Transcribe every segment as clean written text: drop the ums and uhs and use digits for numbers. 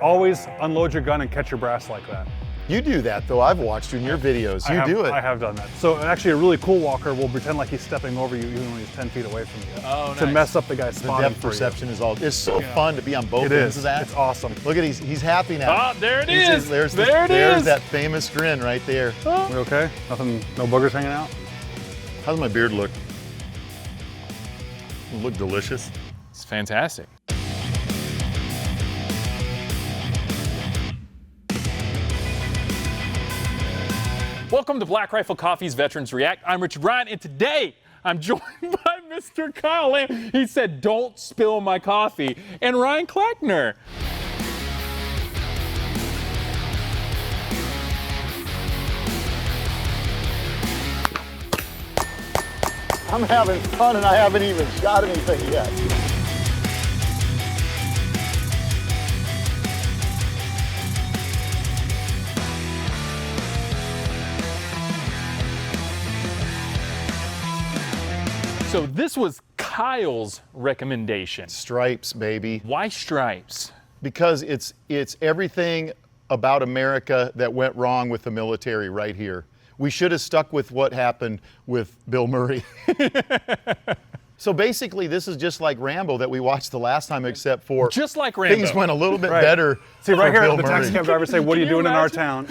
Always unload your gun and catch your brass like that. You do that though. I've watched you in your videos. You do it. I have done that. So actually a really cool walker will pretend like he's stepping over you even when he's 10 feet away from you. Oh, to nice. mess up the guy's spotting. The depth perception is all. It's so fun to be on both ends of that. It's awesome. Look at he's happy now. Ah, there it is. There's that famous grin right there. We okay? Nothing, no boogers hanging out? How's my beard look? Look delicious. It's fantastic. Welcome to Black Rifle Coffee's Veterans React. I'm Richard Ryan, and today I'm joined by Mr. Kyle Lamb. He said, "Don't spill my coffee," and Ryan Cleckner. I'm having fun and I haven't even shot anything yet. So this was Kyle's recommendation. Stripes, baby. Why stripes? Because it's everything about America that went wrong with the military right here. We should have stuck with what happened with Bill Murray. So basically, this is just like Rambo that we watched the last time, except for just like Rambo. Things went a little bit better. See, right here, Bill the Murray. taxi cab driver say, "What are you doing in our imagine? town?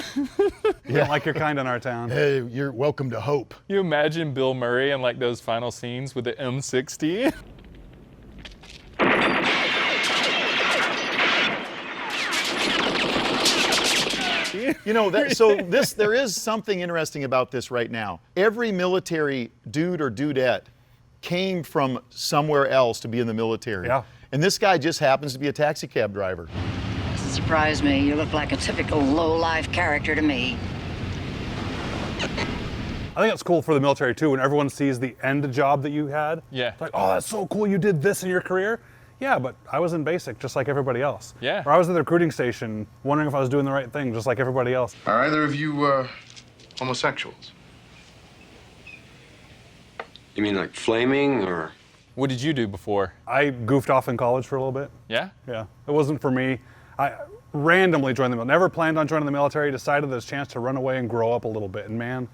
We don't like your kind in our town." Hey, you're welcome to hope. You imagine Bill Murray in like those final scenes with the M60? You know, there is something interesting about this right now. Every military dude or dudette came from somewhere else to be in the military. Yeah. And this guy just happens to be a taxi cab driver. Doesn't surprise me. You look like a typical low-life character to me. I think it's cool for the military too, when everyone sees the end job that you had. Yeah. It's like, oh, that's so cool, you did this in your career. Yeah, but I was in basic just like everybody else. Yeah. Or I was at the recruiting station wondering if I was doing the right thing just like everybody else. Are either of you homosexuals? You mean like flaming or? What did you do before? I goofed off in college for a little bit. Yeah? Yeah, it wasn't for me. I randomly joined the military. Never planned on joining the military. Decided there's a chance to run away and grow up a little bit. And man,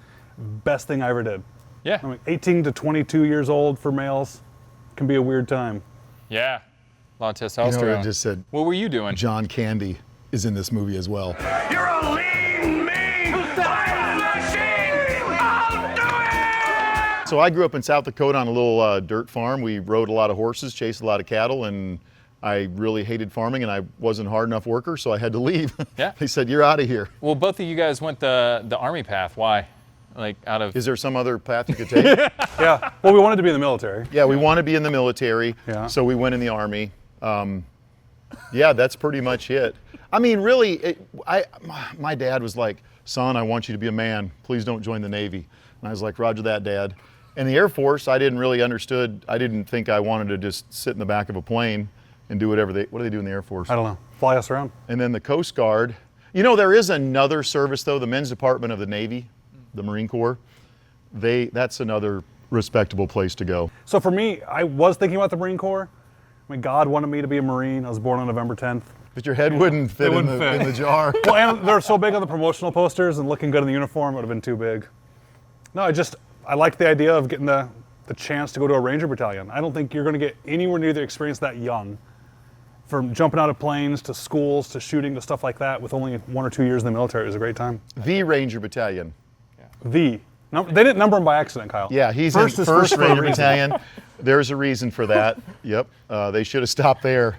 best thing I ever did. Yeah. I mean, 18 to 22 years old for males can be a weird time. Yeah. A lot of You testosterone. know what I just said? What were you doing? John Candy is in this movie as well. You're a lean, mean, violent machine! I'll do it! So I grew up in South Dakota on a little dirt farm. We rode a lot of horses, chased a lot of cattle, and I really hated farming, and I wasn't a hard enough worker, so I had to leave. Yeah. They said, "You're out of here." Well, both of you guys went the Army path. Why? Like out of... Is there some other path you could take? Yeah, well, we wanted to be in the military. Yeah, we want to be in the military, Yeah. so we went in the Army. Yeah, that's pretty much it. I mean, really, my dad was like, "Son, I want you to be a man. Please don't join the Navy." And I was like, "Roger that, Dad." And the Air Force, I didn't really understood. I didn't think I wanted to just sit in the back of a plane and do whatever what do they do in the Air Force? I don't know, fly us around. And then the Coast Guard. You know, there is another service though, the Men's Department of the Navy, the Marine Corps. That's another respectable place to go. So for me, I was thinking about the Marine Corps. I mean, God wanted me to be a Marine. I was born on November 10th. But your head wouldn't fit, wouldn't in, fit. in the jar. Well, and they're so big on the promotional posters and looking good in the uniform, it would have been too big. No, I liked the idea of getting the chance to go to a Ranger battalion. I don't think you're going to get anywhere near the experience that young. From jumping out of planes to schools to shooting to stuff like that with only 1 or 2 years in the military, it was a great time. The Ranger Battalion. They didn't number him by accident, Kyle. Yeah, he's First in is First for a Ranger reason. Battalion. There's a reason for that. Yep. They should have stopped there.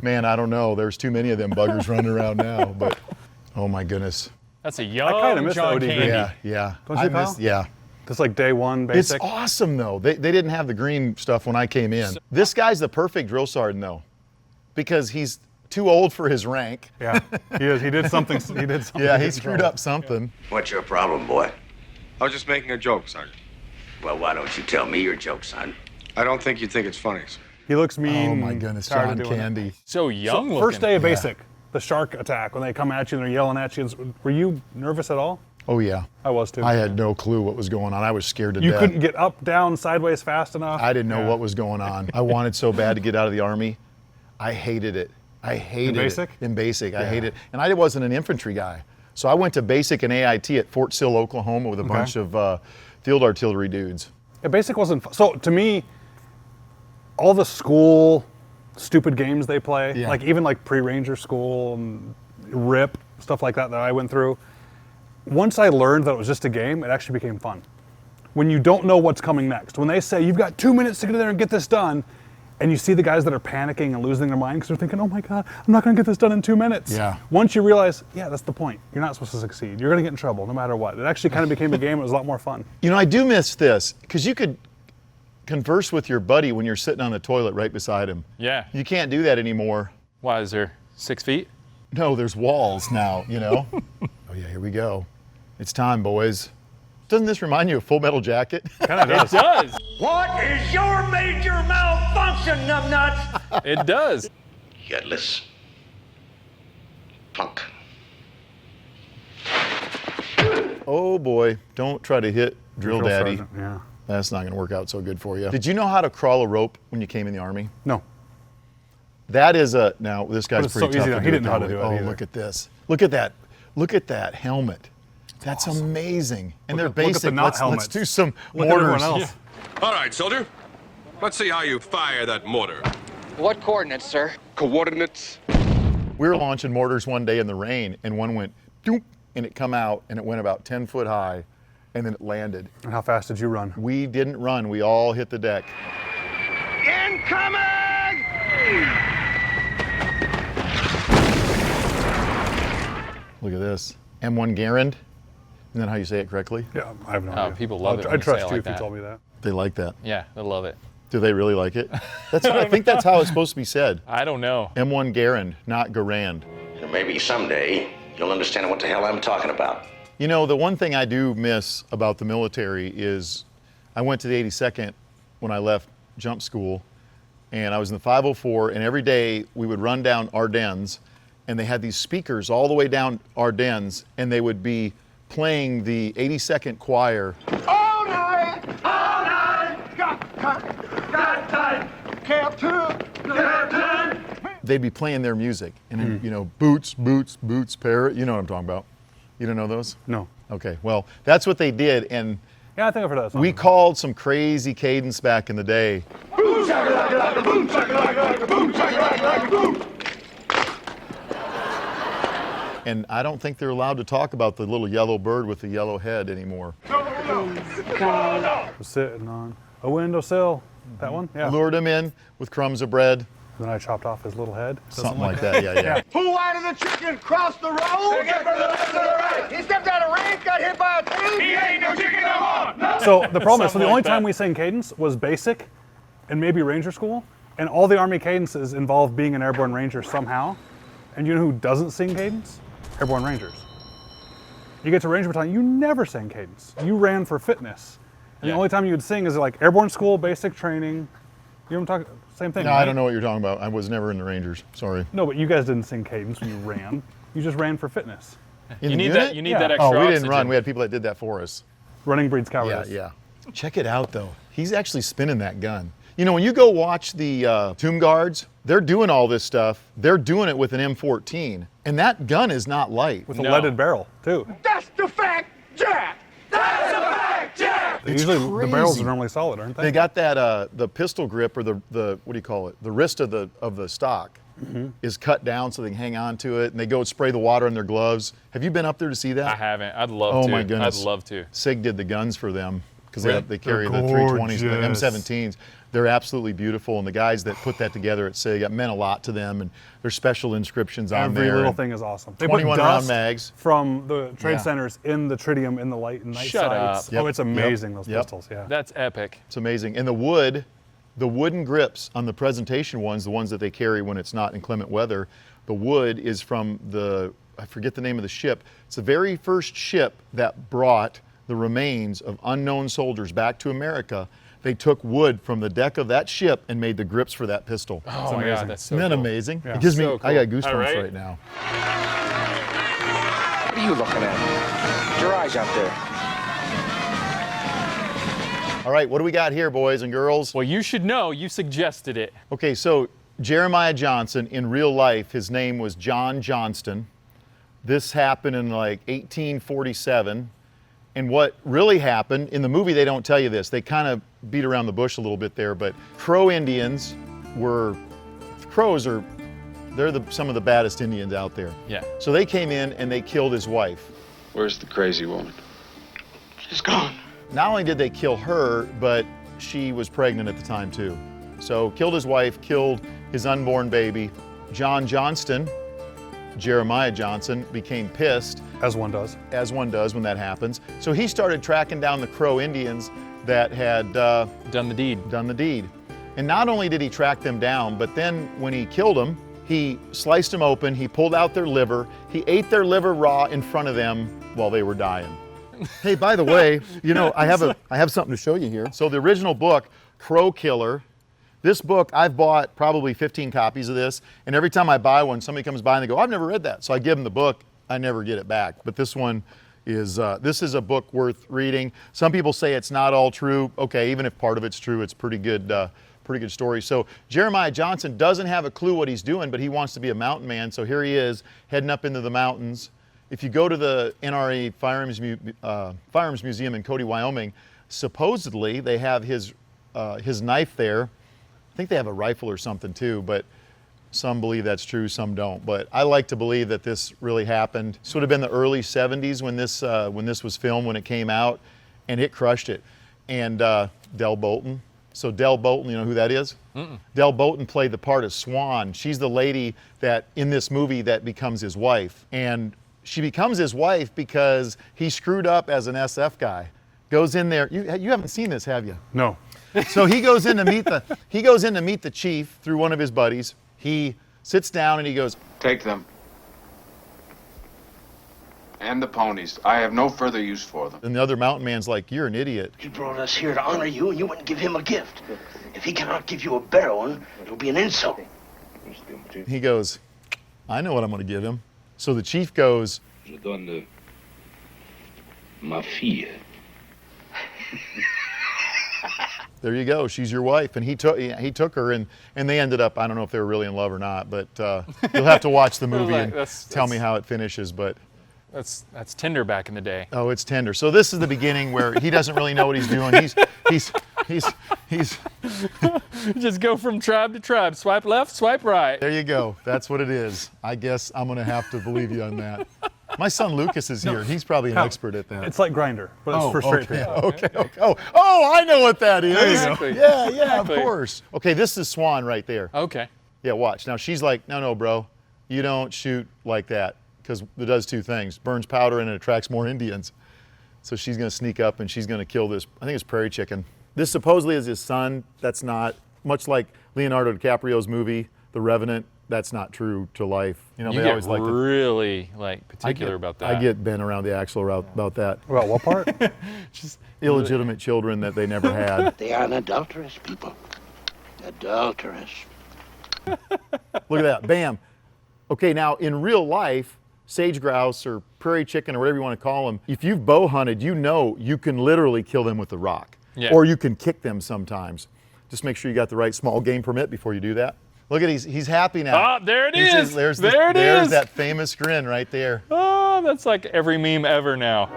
Man, I don't know. There's too many of them buggers running around now. But oh my goodness. That's a young kinda miss the John OD Candy. green. Yeah. Don't you, Kyle? Yeah. Just like day one, It's basic. awesome though. They didn't have the green stuff when I came in. This guy's the perfect drill sergeant though, because he's too old for his rank. Yeah, he is. He did something. He did something. Yeah, he screwed up something. What's your problem, boy? I was just making a joke, Sergeant. Well, why don't you tell me your joke, son? I don't think you'd think it's funny. He looks mean. Oh my goodness, tired John of doing it. Candy. So young looking. First day of basic, the shark attack, when they come at you and they're yelling at you. Were you nervous at all? Oh yeah. I was too. I had no clue what was going on. I was scared to You death. couldn't get up, down, sideways fast enough. I didn't know what was going on. I wanted so bad to get out of the Army. I hated it. I hated basic? it. In basic, I hated it. And I wasn't an infantry guy. So I went to basic and AIT at Fort Sill, Oklahoma with a bunch of field artillery dudes. Yeah, basic wasn't fun. So to me, all the school stupid games they play, like even like pre-ranger school and RIP, stuff like that I went through, once I learned that it was just a game, it actually became fun. When you don't know what's coming next, when they say you've got 2 minutes to get in there and get this done, and you see the guys that are panicking and losing their mind because they're thinking, oh my God, I'm not gonna get this done in 2 minutes. Yeah. Once you realize, yeah, that's the point. You're not supposed to succeed. You're gonna get in trouble no matter what. It actually kind of became a game. It was a lot more fun. You know, I do miss this, because you could converse with your buddy when you're sitting on the toilet right beside him. Yeah. You can't do that anymore. Why, is there 6 feet? No, there's walls now, you know? Oh yeah, here we go. It's time, boys. Doesn't this remind you of Full Metal Jacket? Kind of does. It does. What is your major malfunction, numbnuts? It does. Headless. Punk. Oh boy, don't try to hit Drill Daddy. Sergeant, yeah. That's not gonna work out so good for you. Did you know how to crawl a rope when you came in the Army? No. That is now this guy's it's pretty so tough easy to now. do. He didn't know how to apparently. do it Oh, either. look at this. Look at that. Look at that helmet. That's amazing. And they're Look at the basic. nut Let's helmets. do some Look at everyone mortars. else. All right, soldier. Let's see how you fire that mortar. What coordinates, sir? Coordinates? We were launching mortars one day in the rain, and one went doop, and it come out, and it went about 10 foot high, and then it landed. And how fast did you run? We didn't run. We all hit the deck. Incoming! Look at this. M1 Garand. Isn't that how you say it correctly? Yeah, I have no Oh, idea. people love it when I'd you say trust it you like if you that. told me that. They like that. Yeah, they love it. Do they really like it? I think that's how it's supposed to be said. I don't know. M1 Garand, not Garand. And maybe someday you'll understand what the hell I'm talking about. You know, the one thing I do miss about the military is I went to the 82nd when I left jump school, and I was in the 504, and every day we would run down Ardennes, and they had these speakers all the way down Ardennes, and they would be playing the 82nd choir. All night! All night! Got time! Captain! They'd be playing their music, and then, you know, boots, boots, boots, parrot. You know what I'm talking about. You don't know those? No. Okay, well, that's what they did, and Yeah, I think I've heard of that song. we called some crazy cadence back in the day. Boom, shakalaka, boom, shakalaka, boom, shakalaka, boom. And I don't think they're allowed to talk about the little yellow bird with the yellow head anymore. Was sitting on a windowsill. That one? Yeah. Lured him in with crumbs of bread, Then I chopped off his little head. something like that. Yeah. Who wanted the chicken crossed the road? Take it from the left to the right. He stepped out of range, got hit by a tree. He ain't no chicken no more. No. So the problem is, so the Something only like time that. we sang cadence was basic and maybe ranger school. And all the Army cadences involve being an airborne ranger somehow. And you know who doesn't sing cadence? Airborne Rangers. You get to Ranger Battalion, you never sang cadence. You ran for fitness. And Yeah. the only time you would sing is like airborne school, basic training. You know what I'm talking, same thing, No, right? I don't know what you're talking about. I was never in the Rangers. Sorry. No, but you guys didn't sing cadence when you ran. You just ran for fitness. In You the need unit? that. You need Yeah. that Oh, extra we didn't oxygen. run. We had people that did that for us. Running breeds cowardice. Yeah. Check it out, though. He's actually spinning that gun. You know, when you go watch the Tomb Guards, they're doing all this stuff. They're doing it with an M14, and that gun is not light. With a No. leaded barrel, too. That's the fact, Jack. That's the fact, Jack. It's Usually the barrels crazy. are normally solid, aren't they? They got that the pistol grip, or the what do you call it? The wrist of the stock is cut down so they can hang on to it, and they go spray the water in their gloves. Have you been up there to see that? I haven't. I'd love Oh to. my goodness. I'd love to. SIG did the guns for them because Really? they carry the They're 320s, the gorgeous. M17s. They're absolutely beautiful, and the guys that put that together at SIG, it meant a lot to them, and there's special inscriptions on Every there. little and thing is awesome. They 21 put round dust mags. from the trade Yeah. centers in the tritium in the light and night Shut sights. up. Yep. Oh, it's amazing, those Yep. pistols, yeah. That's epic. It's amazing. And the wooden grips on the presentation ones, the ones that they carry when it's not inclement weather, the wood is from I forget the name of the ship. It's the very first ship that brought the remains of unknown soldiers back to America. They took wood from the deck of that ship and made the grips for that pistol. Oh my God, that's so Isn't that cool. amazing? Yeah. It gives me, So I got cool. goosebumps All right. right now. What are you looking at? Get your eyes out there. All right, what do we got here, boys and girls? Well, you should know. You suggested it. Okay, so Jeremiah Johnson, in real life, his name was John Johnston. This happened in like 1847. And what really happened, in the movie they don't tell you this, they kind of beat around the bush a little bit there, but Crow Indians were, Crows are, they're some of the baddest Indians out there. Yeah. So they came in and they killed his wife. Where's the crazy woman? She's gone. Not only did they kill her, but she was pregnant at the time too. So killed his wife, killed his unborn baby. John Johnston, Jeremiah Johnson, became pissed. As one does. As one does when that happens. So he started tracking down the Crow Indians that had Done the deed. done the deed. And not only did he track them down, but then when he killed them, he sliced them open, he pulled out their liver, he ate their liver raw in front of them while they were dying. Hey, by the way, you know, I have something to show you here. So the original book, Crow Killer, this book, I've bought probably 15 copies of this, and every time I buy one, somebody comes by and they go, I've never read that. So I give them the book, I never get it back. But this one is, this is a book worth reading. Some people say it's not all true. Okay, even if part of it's true, it's pretty good story. So Jeremiah Johnson doesn't have a clue what he's doing, but he wants to be a mountain man. So here he is, heading up into the mountains. If you go to the NRA Firearms Museum in Cody, Wyoming, supposedly they have his knife there. I think they have a rifle or something too, but some believe that's true, some don't. But I like to believe that this really happened. This would have been the early 70s when this was filmed, when it came out, and it crushed it. And Del Bolton. So Del Bolton, you know who that is? Del Bolton played the part of Swan. She's the lady that in this movie that becomes his wife. And she becomes his wife because he screwed up as an SF guy. Goes in there. You haven't seen this, have you? No. So he goes in to meet the chief through one of his buddies. He sits down and he goes, Take them. And the ponies. I have no further use for them. and the other mountain man's like, you're an idiot. He brought us here to honor you, and you wouldn't give him a gift. If he cannot give you a better one, it'll be an insult. He goes, I know what I'm going to give him. So the chief goes, Je donne ma fille. there you go, she's your wife. And he took her, and they ended up, I don't know if they were really in love or not, but you'll have to watch the movie and tell me how it finishes. But That's Tinder back in the day. oh, it's tender. So this is the beginning where he doesn't really know what he's doing. He's Just go from tribe to tribe. Swipe left, swipe right. there you go. That's what it is. I guess I'm going to have to believe you on that. My son Lucas is here. He's probably an expert at that. It's like Grindr, but it's for straight people. Okay. Oh, I know what that is. Exactly. Yeah, Exactly. of course. Okay, this is Swan right there. Okay. Yeah, watch. Now she's like, no, bro, you don't shoot like that, because it does two things: burns powder and it attracts more Indians. So she's going to sneak up and she's going to kill this. I think it's prairie chicken. This supposedly is his son. That's not, much like Leonardo DiCaprio's movie, The Revenant. That's not true to life. You know, You they get always like to. really particular about that. I get bent around the axle about that. About what part? Just Illegitimate children that they never had. They are an adulterous people. Adulterous. Look at that, bam. Okay, now in real life, sage grouse or prairie chicken or whatever you want to call them, if you've bow hunted, you know you can literally kill them with a rock. Yeah. Or you can kick them sometimes. Just make sure you got the right small game permit before you do that. Look at he's happy now. Ah, there it is. There's There's that famous grin right there. Oh, that's like every meme ever now.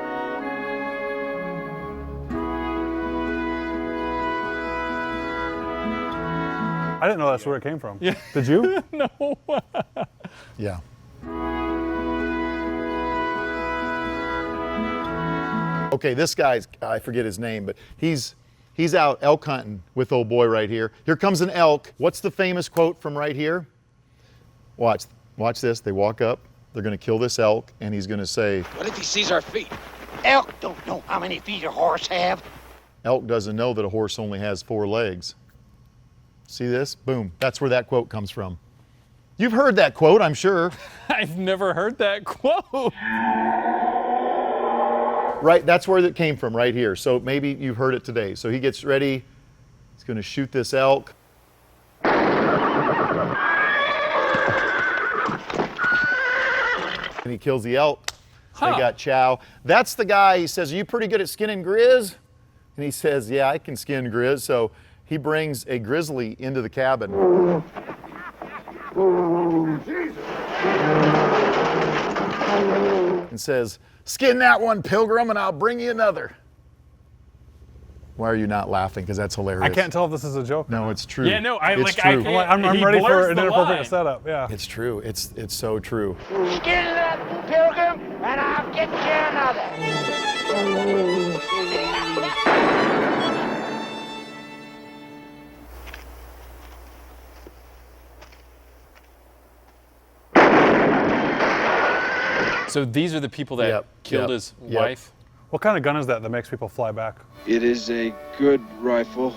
I didn't know that's where it came from. Yeah. Did you? No. Yeah. Okay, this guy's, I forget his name, but he's out elk hunting with old boy right here. Here comes an elk. What's the famous quote from right here? Watch this. They walk up. They're going to kill this elk, and he's going to say, What if he sees our feet? Elk don't know how many feet a horse have. elk doesn't know that a horse only has 4 legs. See this? Boom. That's where that quote comes from. You've heard that quote, I'm sure. I've never heard that quote. Right, that's where it came from, right here. So maybe you've heard it today. So he gets ready. He's going to shoot this elk. And he kills the elk. They got chow. That's the guy, he says, are you pretty good at skinning grizz? And he says, yeah, I can skin grizz. So he brings a grizzly into the cabin. And says, "Skin that one, Pilgrim, and I'll bring you another." Why are you not laughing? Because that's hilarious. I can't tell if this is a joke. No, it's true. Yeah, no, it's true. I'm He ready blurs for an the inappropriate line. setup. Yeah. It's true. It's so true. Skin that pilgrim, and I'll get you another. So these are the people that Yep, killed yep, his yep. wife? What kind of gun is that makes people fly back? It is a good rifle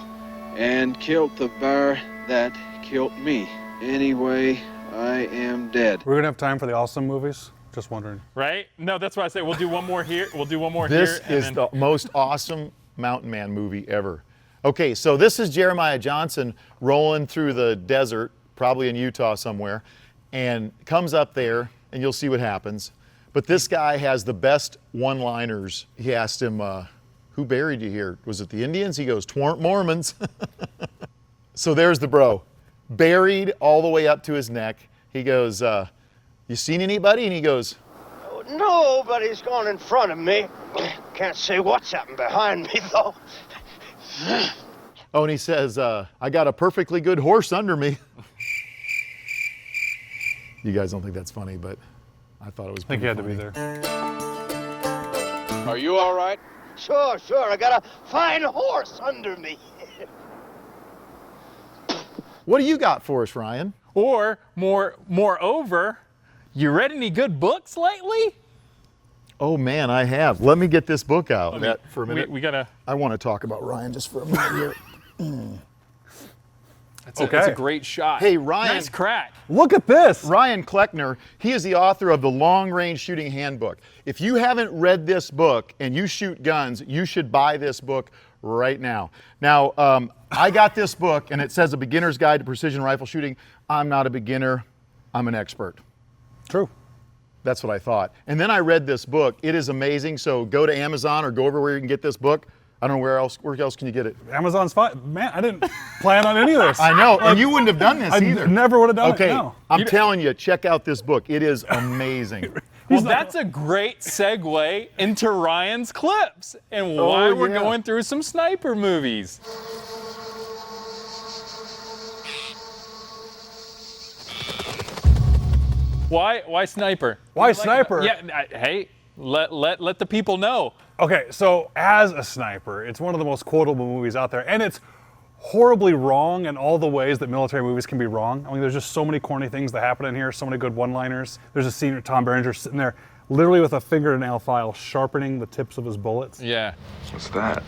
and killed the bear that killed me. Anyway, I am dead. We're gonna have time for the awesome movies? Just wondering. Right? No, that's why I say we'll do one more here. We'll do one more This here. is the most awesome Mountain Man movie ever. Okay, so this is Jeremiah Johnson rolling through the desert, probably in Utah somewhere, and comes up there, and you'll see what happens. But this guy has the best one-liners. He asked him, who buried you here? Was it the Indians? He goes, "'Twarn't Mormons." So there's the bro, buried all the way up to his neck. He goes, "You seen anybody?" And he goes, Nobody's gone in front of me. Can't say what's happened behind me, though. oh, and he says, "I got a perfectly good horse under me." You guys don't think that's funny, but I thought it was I think pretty you had to funny. be there. Are you all right? Sure, I got a fine horse under me. What do you got for us, Ryan? Or moreover, you read any good books lately? Oh man, I have. Let me get this book out for a minute. We gotta. I want to talk about Ryan just for a minute here. That's a great shot. Hey, Ryan. Nice crack. Look at this. Ryan Cleckner, he is the author of the Long Range Shooting Handbook. If you haven't read this book and you shoot guns, you should buy this book right now. Now, I got this book and it says A Beginner's Guide to Precision Rifle Shooting. I'm not a beginner, I'm an expert. True. That's what I thought. And then I read this book. It is amazing. So go to Amazon or go over where you can get this book. I don't know where else can you get it? Amazon's fine. Man, I didn't plan on any of this. I know, and you wouldn't have done this either. I never would have done Okay, it. No. I'm telling you, check out this book. It is amazing. Well, that's a great segue into Ryan's clips and why we're going through some sniper movies. Why sniper? Why sniper? Yeah, hey, let the people know. Okay, so as a sniper, it's one of the most quotable movies out there, and it's horribly wrong in all the ways that military movies can be wrong. I mean, there's just so many corny things that happen in here, so many good one-liners. There's a scene where Tom Berenger sitting there, literally with a fingernail file, sharpening the tips of his bullets. Yeah. What's that?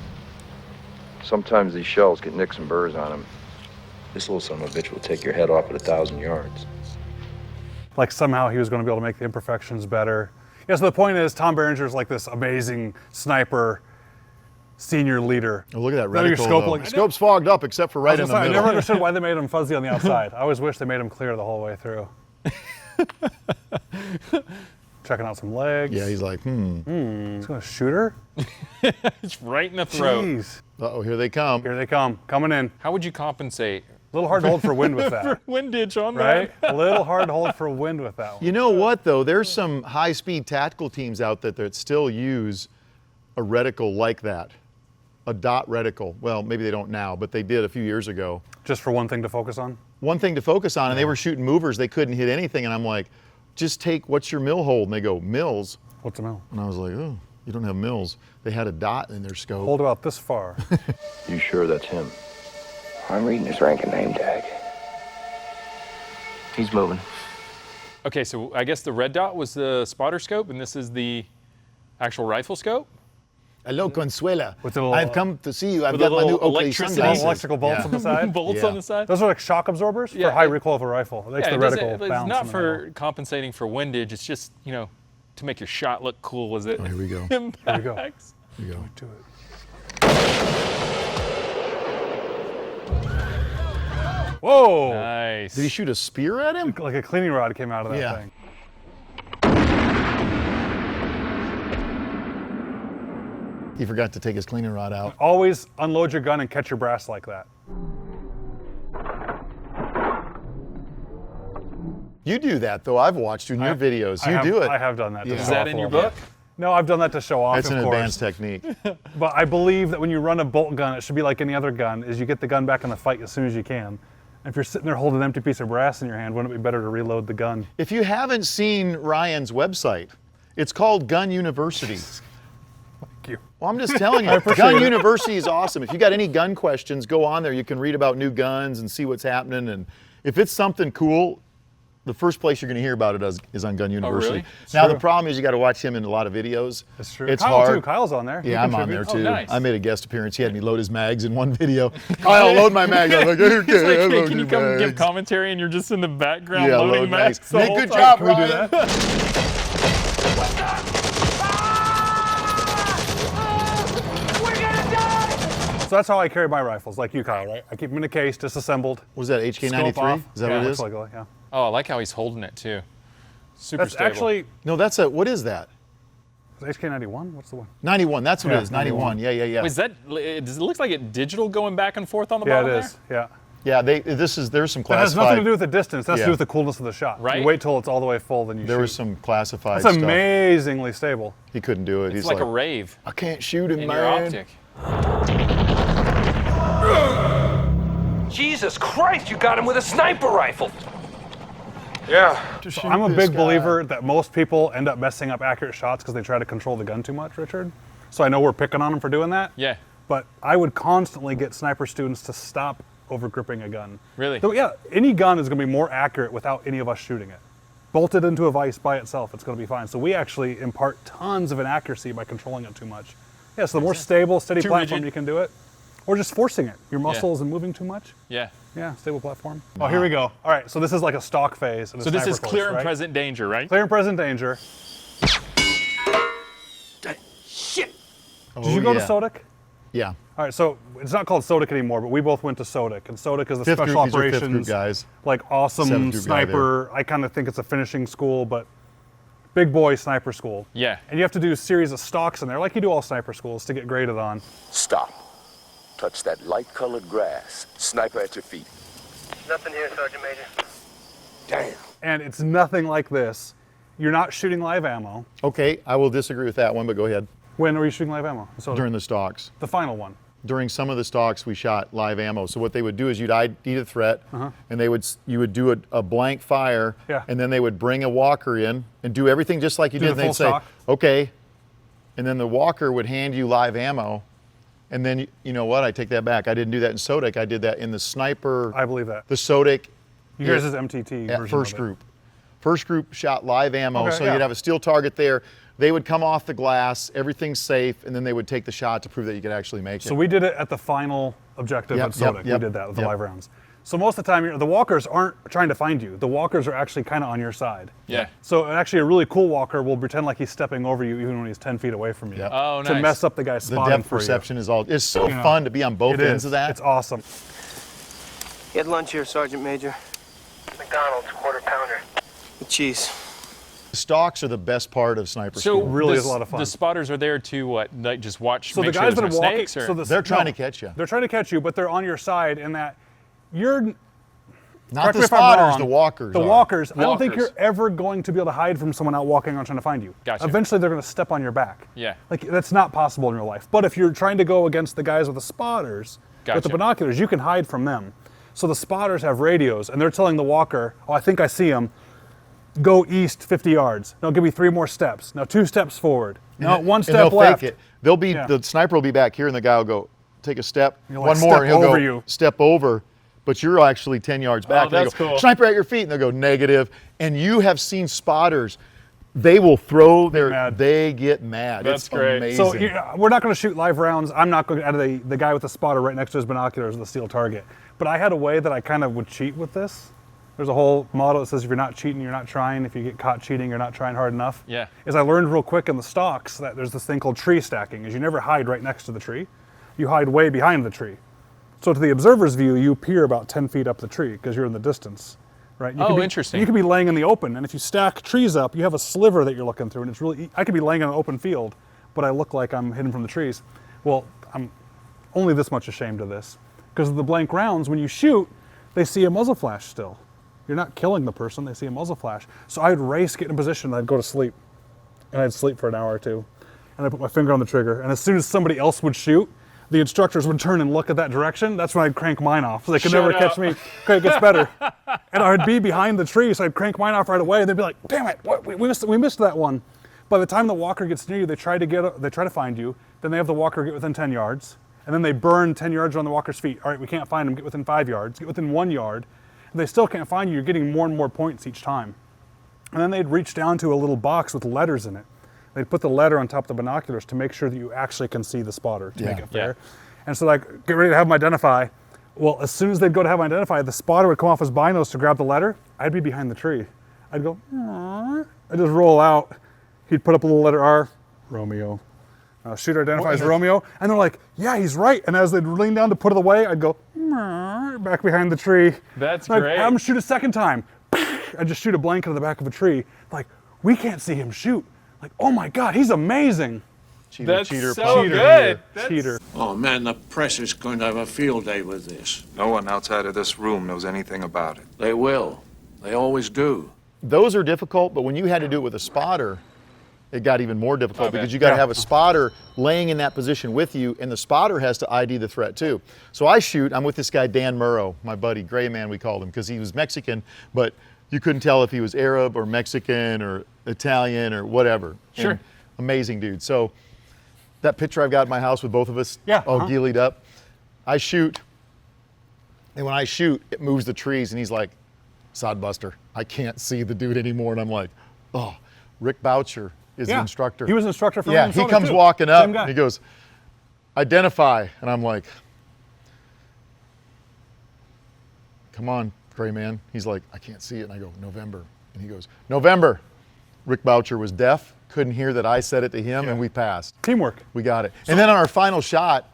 Sometimes these shells get nicks and burrs on them. This little son of a bitch will take your head off at 1,000 yards. Like somehow he was going to be able to make the imperfections better. Yeah, so the point is, Tom Berenger's like this amazing sniper, senior leader. Oh, look at that Now your reticle, scope, though. like- The scope's fogged up except for right in the I middle. never understood why they made him fuzzy on the outside. I always wish they made him clear the whole way through. Checking out some legs. Yeah, he's like, He's going to shoot her? It's right in the throat. Jeez. Uh-oh, here they come. Here they come, coming in. How would you compensate? A little hard to hold for wind with that, Windage on right? A little hard to hold for wind with that one. You know what, though? There's some high-speed tactical teams out there that still use a reticle like that, a dot reticle. Well, maybe they don't now, but they did a few years ago. Just for one thing to focus on? One thing to focus on, and they were shooting movers. They couldn't hit anything, and I'm like, just take, what's your mill hold? And they go, mills. What's a mill? And I was like, oh, you don't have mills. They had a dot in their scope. Hold about this far. You sure that's him? I'm reading his rank and name tag. He's moving. Okay, so I guess the red dot was the spotter scope, and this is the actual rifle scope? Hello, Consuela. With the little, I've come to see you. I've with got the my new little Oakley electricity. sunglasses. electrical bolts on the side? Bolts Yeah. on the side? Those are like shock absorbers Yeah, for high it- recoil of a rifle. It makes Yeah, the it doesn't- reticle it's bounce. not in the for middle. compensating for windage. It's just, you know, to make your shot look cool as it Oh, here we go. impacts. Here we go. Here you go. Do it. Whoa! Nice. Did he shoot a spear at him? Like a cleaning rod came out of that Yeah. thing. He forgot to take his cleaning rod out. Always unload your gun and catch your brass like that. You do that though. I've watched you in your videos. You do it. I have done that. Yeah. To Is show that off in a your little book? bit. No, I've done that to show off. It's an of course. advanced technique. But I believe that when you run a bolt gun, it should be like any other gun, is you get the gun back in the fight as soon as you can. And if you're sitting there holding an empty piece of brass in your hand, wouldn't it be better to reload the gun? If you haven't seen Ryan's website, it's called Gun University. Thank you. Well, I'm just telling you, Gun University is awesome. If you got any gun questions, go on there. You can read about new guns and see what's happening. And if it's something cool, the first place you're going to hear about it is on Gun University. really? Now, true. the problem is you got to watch him in a lot of videos. That's true. It's Kyle hard. too. Kyle's on there. Yeah, I'm on there too. nice. I made a guest appearance. He had me load his mags in one video. Kyle, load my mags. I'm like, okay, He's like, I'll hey, load can you your come give mags. commentary and you're just in the background Yeah, loading load mags? mags. the Nick, whole good time? job, Can we do Ryan. that? So that's how I carry my rifles, like you, Kyle, right? I keep them in a case, disassembled. Was that HK93? Scope off. Is that Yeah, what it looks is? like it, yeah. Oh, I like how he's holding it too. Super That's stable. actually No, that's a, what is that? HK91. What's the one? 91, that's what Yeah, it is, 91. Yeah. Does it look like it digital going back and forth on the Yeah, bottom it is. Yeah. Yeah, there's some That has classified. nothing to do with the distance. That's to Yeah. do with the coolness of the shot. Right. You wait till it's all the way full, then you There shoot. was some classified That's stuff. amazingly stable. He couldn't do it. there? He's It's like a rave I can't shoot him, in man. your optic. Jesus Christ, you got him with a sniper rifle. Yeah. So I'm a big believer that most people end up messing up accurate shots because they try to control the gun too much, Richard. So I know we're picking on them for doing that. Yeah. But I would constantly get sniper students to stop over gripping a gun. Really? So yeah, any gun is going to be more accurate without any of us shooting it. Bolted into a vise by itself, it's going to be fine. So we actually impart tons of inaccuracy by controlling it too much. Yeah, so the more stable, steady Too platform rigid? you can do it, or just forcing it. Your muscle isn't moving too much. Yeah. Yeah, stable platform. Oh, here we go. All right, so this is like a stock phase. So this is clear and present danger, right? Clear and present danger. Shit. Did you go to yeah. SODIC? Yeah. All right, so it's not called SODIC anymore, but we both went to SODIC, and SODIC is the Fifth special group, these are operations, fifth group guys. like awesome Seventh group guy sniper. I kind of think it's a finishing school, but big boy sniper school. Yeah. And you have to do a series of stocks in there, like you do all sniper schools, to get graded on. Stop. Touch that light-colored grass. Sniper at your feet. Nothing here, Sergeant Major. Damn. And it's nothing like this. You're not shooting live ammo. Okay, I will disagree with that one, but go ahead. When are you shooting live ammo? So During the stalks. the final one. During some of the stalks, we shot live ammo. So what they would do is you'd ID the threat, and you would do a blank fire, Yeah. and then they would bring a walker in and do everything just like you Do did. the And full they'd say, stock? okay, and then the walker would hand you live ammo, and then you know what? I take that back. I didn't do that in SODIC. I did that in the sniper. I believe that. The SODIC. You guys is MTT At version first of it. group. First group shot live ammo, Okay, so yeah. you'd have a steel target there. They would come off the glass, everything's safe, and then they would take the shot to prove that you could actually make it. So we did it at the final objective Yep, at SODIC. yep, We yep, did that with the yep. live rounds. So most of the time, the walkers aren't trying to find you. The walkers are actually kind of on your side. Yeah. So actually, a really cool walker will pretend like he's stepping over you even when he's 10 feet away from you. Yep. Oh, To nice. mess up the guy's the spotting depth for perception is all. It's so You know, fun to be on both you. It ends is. of that. It's awesome. Get lunch here, Sergeant Major. McDonald's, quarter pounder. With cheese. Stalks are the best part of sniper So school. really the, is a lot of fun. The spotters are there to what? Like just watch. So the make guys sure that are there's no walking, snakes, or? so They're trying to catch you. They're trying to catch you, but they're on your side in that you're. Not correct the me if I'm spotters, wrong, the walkers. The are. walkers. I don't think Walkers. you're ever going to be able to hide from someone out walking around trying to find you. Gotcha. Eventually, they're going to step on your back. Yeah. Like that's not possible in real life. But if you're trying to go against the guys with the spotters, with the Gotcha. binoculars, you can hide from them. So the spotters have radios, and they're telling the walker, "Oh, I think I see him. Go east 50 yards. No, give me 3 more steps. Now 2 steps forward. No, 1 And step they'll left." fake it. They'll be Yeah. the sniper will be back here, and the guy will go take a step, You'll, one like, more, step and he'll over go you. step over. But you're actually 10 yards back. Oh, And they that's go, cool. Sniper at your feet, and they'll go negative. And you have seen spotters. They will throw their. mad. They get mad. That's it's great. amazing. So we're not going to shoot live rounds. I'm not going to add the guy with the spotter right next to his binoculars with the steel target. But I had a way that I kind of would cheat with this. There's a whole motto that says if you're not cheating, you're not trying. If you get caught cheating, you're not trying hard enough. Yeah. Is I learned real quick in the stocks that there's this thing called tree stacking. Is you never hide right next to the tree. You hide way behind the tree. So to the observer's view, you peer about 10 feet up the tree because you're in the distance, right? You Oh, could be, interesting. You could be laying in the open, and if you stack trees up, you have a sliver that you're looking through, and it's really. I could be laying in an open field, but I look like I'm hidden from the trees. Well, I'm only this much ashamed of this because of the blank rounds. When you shoot, they see a muzzle flash still. You're not killing the person. They see a muzzle flash. So I'd race, get in position, and I'd go to sleep. And I'd sleep for an hour or two. And I'd put my finger on the trigger. And as soon as somebody else would shoot, the instructors would turn and look at that direction. That's when I'd crank mine off. So they could never catch me. Okay, it gets better. And I'd be behind the tree, so I'd crank mine off right away. And they'd be like, damn it, what? We missed that one. By the time the walker gets near you, they try to find you. Then they have the walker get within 10 yards. And then they burn 10 yards around the walker's feet. All right, we can't find him. Get within 5 yards. Get within 1 yard. And they still can't find you. You're getting more and more points each time. And then they'd reach down to a little box with letters in it. They'd put the letter on top of the binoculars to make sure that you actually can see the spotter, to make it fair. And so like, get ready to have them identify. Well, as soon as they'd go to have them identify, the spotter would come off his binos to grab the letter. I'd be behind the tree. I'd go, aww. I'd just roll out. He'd put up a little letter R, Romeo. Shooter identifies Romeo. And they're like, yeah, he's right. And as they'd lean down to put it away, I'd go, back behind the tree. That's and great. I'd have him shoot a second time. I'd just shoot a blanket in the back of a tree. Like, we can't see him shoot. Like, oh my God, he's amazing. That's so good. Cheater. Oh man, the press is going to have a field day with this. No one outside of this room knows anything about it. They will. They always do. Those are difficult, but when you had to do it with a spotter, it got even more difficult because you got to have a spotter laying in that position with you, and the spotter has to ID the threat too. So I'm with this guy, Dan Murrow, my buddy, Gray Man we called him, because he was Mexican, but you couldn't tell if he was Arab or Mexican or Italian or whatever. Sure. And amazing dude. So that picture I've got in my house with both of us all ghillied up, I shoot, and when I shoot, it moves the trees, and he's like, Sodbuster, I can't see the dude anymore. And I'm like, oh, Rick Boucher is the instructor. He was an instructor for Yeah, he comes walking up, and he goes, identify. And I'm like, come on, Gray Man. He's like, I can't see it. And I go, November. And he goes, November. Rick Boucher was deaf, couldn't hear that I said it to him, and we passed. Teamwork. We got it. And then on our final shot,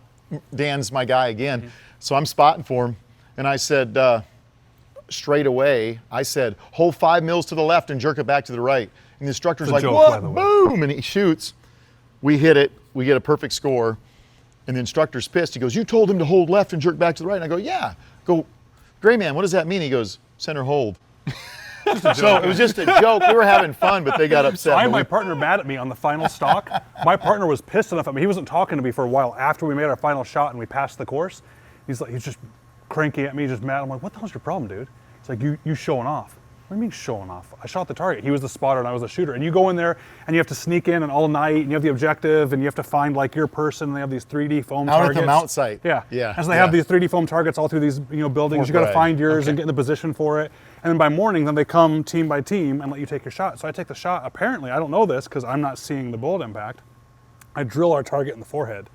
Dan's my guy again, so I'm spotting for him, and I said, straight away, I said, hold 5 mils to the left and jerk it back to the right. And the instructor's like, what? Boom! And he shoots. We hit it. We get a perfect score. And the instructor's pissed. He goes, you told him to hold left and jerk back to the right. And I go, yeah. Go, Gray Man, what does that mean? He goes, center hold. So it was just a joke. We were having fun, but they got upset. So I had my partner mad at me on the final stock. My partner was pissed enough at me. He wasn't talking to me for a while after we made our final shot and we passed the course. He's just cranky at me, just mad. I'm like, what the hell's your problem, dude? It's like, you showing off. What do you mean showing off? I shot the target. He was the spotter and I was the shooter. And you go in there and you have to sneak in and all night and you have the objective and you have to find like your person and they have these 3D foam targets. Out at the mount site. Yeah. Yeah. And so they have these 3D foam targets all through these buildings. You got to find yours and get in the position for it. And then by morning, then they come team by team and let you take your shot. So I take the shot. Apparently, I don't know this because I'm not seeing the bullet impact. I drill our target in the forehead,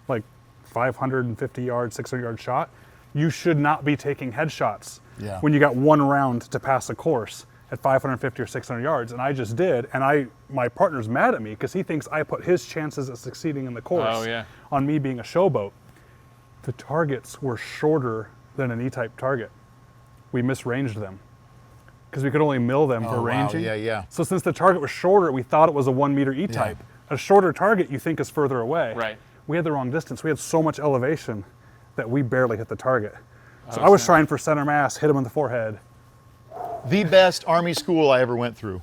like 550 yard, 600 yard shot. You should not be taking headshots when you got one round to pass a course at 550 or 600 yards. And I just did. And my partner's mad at me because he thinks I put his chances of succeeding in the course on me being a showboat. The targets were shorter than an E-type target. We misranged them because we could only mill them for ranging. Wow. Yeah. So since the target was shorter, we thought it was a 1 meter E-type. A shorter target you think is further away. Right. We had the wrong distance. We had so much elevation that we barely hit the target. So I was trying for center mass, hit him in the forehead. The best Army school I ever went through,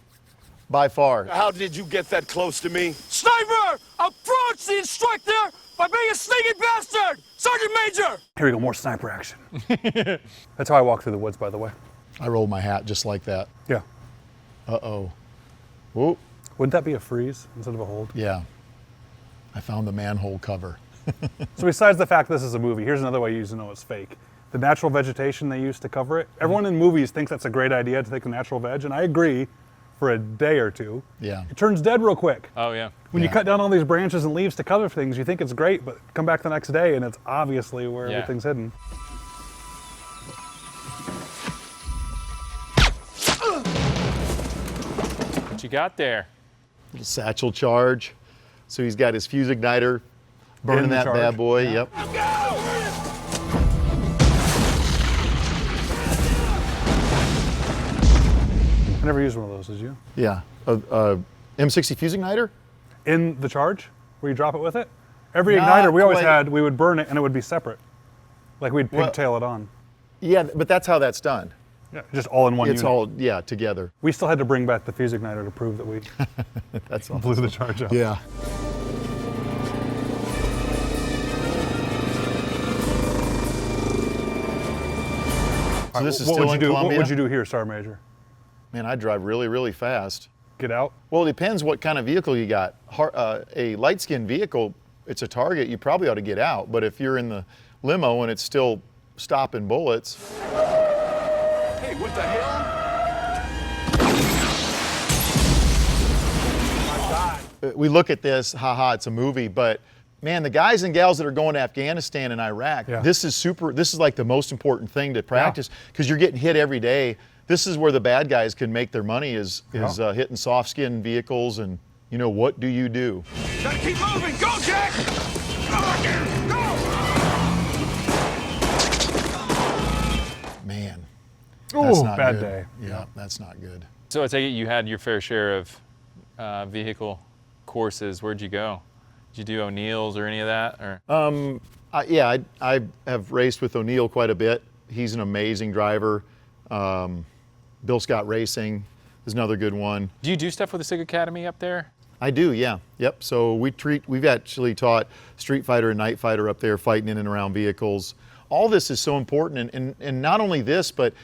by far. How did you get that close to me? Sniper! Approach the instructor by being a sneaky bastard! Sergeant Major! Here we go, more sniper action. That's how I walk through the woods, by the way. I rolled my hat just like that. Yeah. Uh-oh. Whoop. Wouldn't that be a freeze instead of a hold? Yeah. I found the manhole cover. So besides the fact this is a movie, here's another way you use to know it's fake. The natural vegetation they use to cover it. Everyone in movies thinks that's a great idea to take the natural veg, and I agree for a day or two. Yeah. It turns dead real quick. Oh, yeah. When you cut down all these branches and leaves to cover things, you think it's great, but come back the next day and it's obviously where everything's hidden. What you got there? Little satchel charge. So he's got his fuse igniter burning that bad boy. Yeah. Yep. I never used one of those, did you? Yeah. M60 fuse igniter? In the charge, where you drop it with it? Every igniter we always had, we would burn it and it would be separate. Like we'd pigtail it on. Yeah, but that's how that's done. Yeah, just all in one It's unit. all, yeah, together. We still had to bring back the fuse igniter to prove that we That's blew the charge out. Yeah. So this is what still would in you do? Columbia? What would you do here, Sergeant Major? Man, I drive really, really fast. Get out? Well, it depends what kind of vehicle you got. A light skinned vehicle, it's a target, you probably ought to get out. But if you're in the limo and it's still stopping bullets. Hey, what the hell? We look at this, haha, it's a movie, but man, the guys and gals that are going to Afghanistan and Iraq, this is like the most important thing to practice because you're getting hit every day. This is where the bad guys can make their money is hitting soft skin vehicles, and you know, what do you do? Gotta keep moving. Go, Jack! Go! Man, Ooh, that's not bad good. day. Yeah, that's not good. So I take it you had your fair share of vehicle courses. Where'd you go? Did you do O'Neill's or any of that? Or? Yeah, I have raced with O'Neill quite a bit. He's an amazing driver. Bill Scott Racing is another good one. Do you do stuff with the SIG Academy up there? I do, yeah. Yep. So we've actually taught Street Fighter and Night Fighter up there, fighting in and around vehicles. All this is so important, and not only this, but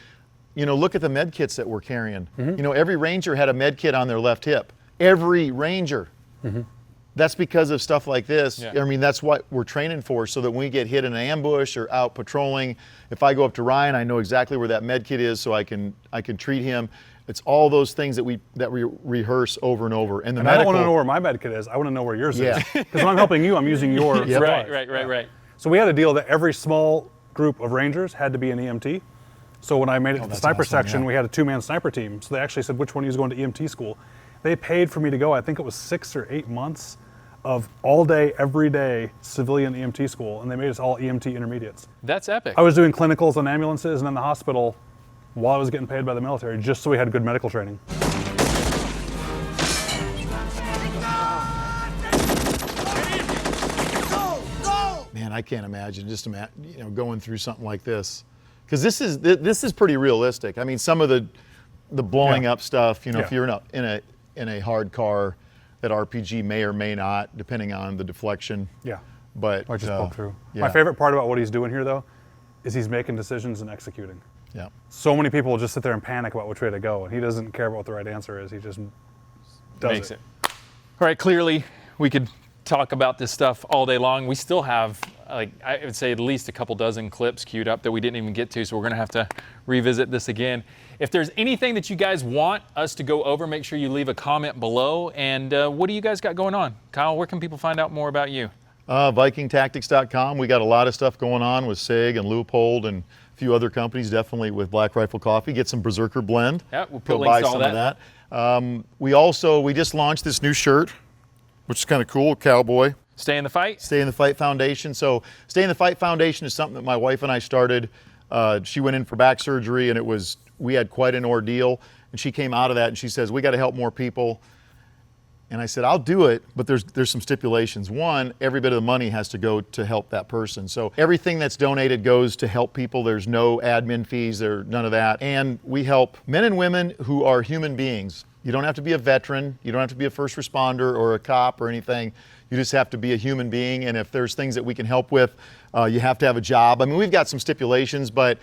you know, look at the med kits that we're carrying. You know, every Ranger had a med kit on their left hip. Every Ranger. That's because of stuff like this. Yeah. I mean, that's what we're training for, so that when we get hit in an ambush or out patrolling, if I go up to Ryan, I know exactly where that med kit is, so I can treat him. It's all those things that we rehearse over and over. And I don't want to know where my med kit is. I want to know where yours is. Because when I'm helping you, I'm using your Yep. Right. So we had a deal that every small group of Rangers had to be an EMT. So when I made it to the sniper section, we had a 2-man sniper team. So they actually said, which one of you is going to EMT school? They paid for me to go, I think it was 6 or 8 months of all day, every day civilian EMT school, and they made us all EMT intermediates. That's epic. I was doing clinicals on ambulances and in the hospital while I was getting paid by the military, just so we had good medical training. Man, I can't imagine going through something like this, because this is pretty realistic. I mean, some of the blowing up stuff, you know, if you're in a hard car, that RPG may or may not, depending on the deflection. Yeah. But I just pulled through. yeah. My favorite part about what he's doing here, though, is he's making decisions and executing. Yeah. So many people will just sit there and panic about which way to go, and he doesn't care about what the right answer is. He just does Makes it. All right, clearly we could talk about this stuff all day long. We still have, like, I would say at least a couple dozen clips queued up that we didn't even get to, so we're gonna have to revisit this again. If there's anything that you guys want us to go over, make sure you leave a comment below. And what do you guys got going on? Kyle, where can people find out more about you? VikingTactics.com. We got a lot of stuff going on with SIG and Leupold and a few other companies, definitely with Black Rifle Coffee. Get some Berserker blend. Yeah, we'll put Go links buy to all some that. of that. We just launched this new shirt, which is kind of cool, cowboy. Stay in the Fight? Stay in the Fight Foundation. So Stay in the Fight Foundation is something that my wife and I started. She went in for back surgery, and we had quite an ordeal. And she came out of that and she says, we got to help more people. And I said, I'll do it, but there's some stipulations. One, every bit of the money has to go to help that person. So everything that's donated goes to help people. There's no admin fees, none of that. And we help men and women who are human beings. You don't have to be a veteran. You don't have to be a first responder or a cop or anything. You just have to be a human being. And if there's things that we can help with, you have to have a job. I mean, we've got some stipulations, but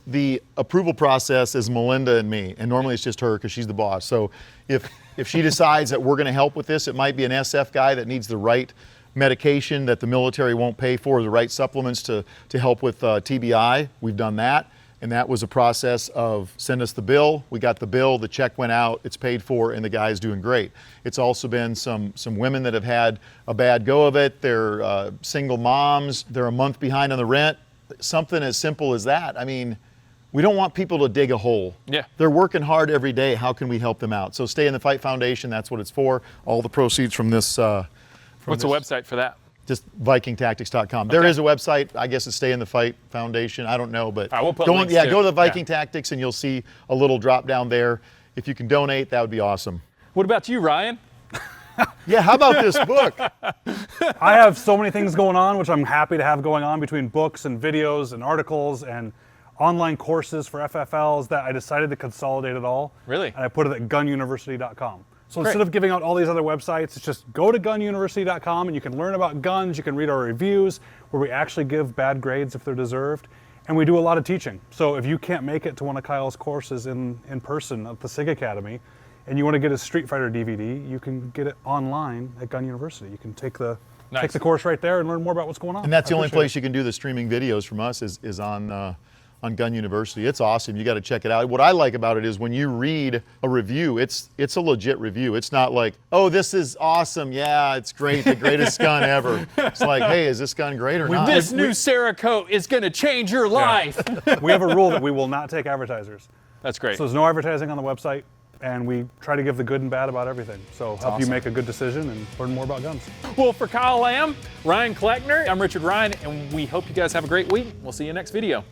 the approval process is Melinda and me, and normally it's just her because she's the boss. So if she decides that we're going to help with this, it might be an SF guy that needs the right medication that the military won't pay for, the right supplements to help with TBI. We've done that, and that was a process of send us the bill. We got the bill, the check went out, it's paid for, and the guy's doing great. It's also been some women that have had a bad go of it. They're single moms. They're a month behind on the rent. Something as simple as that. I mean, we don't want people to dig a hole. Yeah. They're working hard every day. How can we help them out? So Stay in the Fight Foundation, that's what it's for. All the proceeds from this. What's the website for that? Just VikingTactics.com. There is a website. I guess it's Stay in the Fight Foundation. I don't know, but we'll put go links to the it. Viking Tactics and you'll see a little drop down there. If you can donate, that would be awesome. What about you, Ryan? Yeah, how about this book? I have so many things going on, which I'm happy to have going on between books and videos and articles and online courses for FFLs that I decided to consolidate it all. Really? And I put it at gununiversity.com. So Great. instead of giving out all these other websites, it's just go to gununiversity.com and you can learn about guns, you can read our reviews where we actually give bad grades if they're deserved. And we do a lot of teaching. So if you can't make it to one of Kyle's courses in person at the SIG Academy and you want to get a Street Fighter DVD, you can get it online at Gun University. You can take the course right there and learn more about what's going on. And that's the only place you can do the streaming videos from us is on Gun University. It's awesome. You got to check it out. What I like about it is when you read a review, it's a legit review. It's not like, oh, this is awesome. Yeah, it's great. The greatest gun ever. It's like, hey, is this gun great or not? This new Cerakote is going to change your life. We have a rule that we will not take advertisers. That's great. So there's no advertising on the website, and we try to give the good and bad about everything. So help you make a good decision and learn more about guns. Well, for Kyle Lamb, Ryan Cleckner, I'm Richard Ryan, and we hope you guys have a great week. We'll see you next video.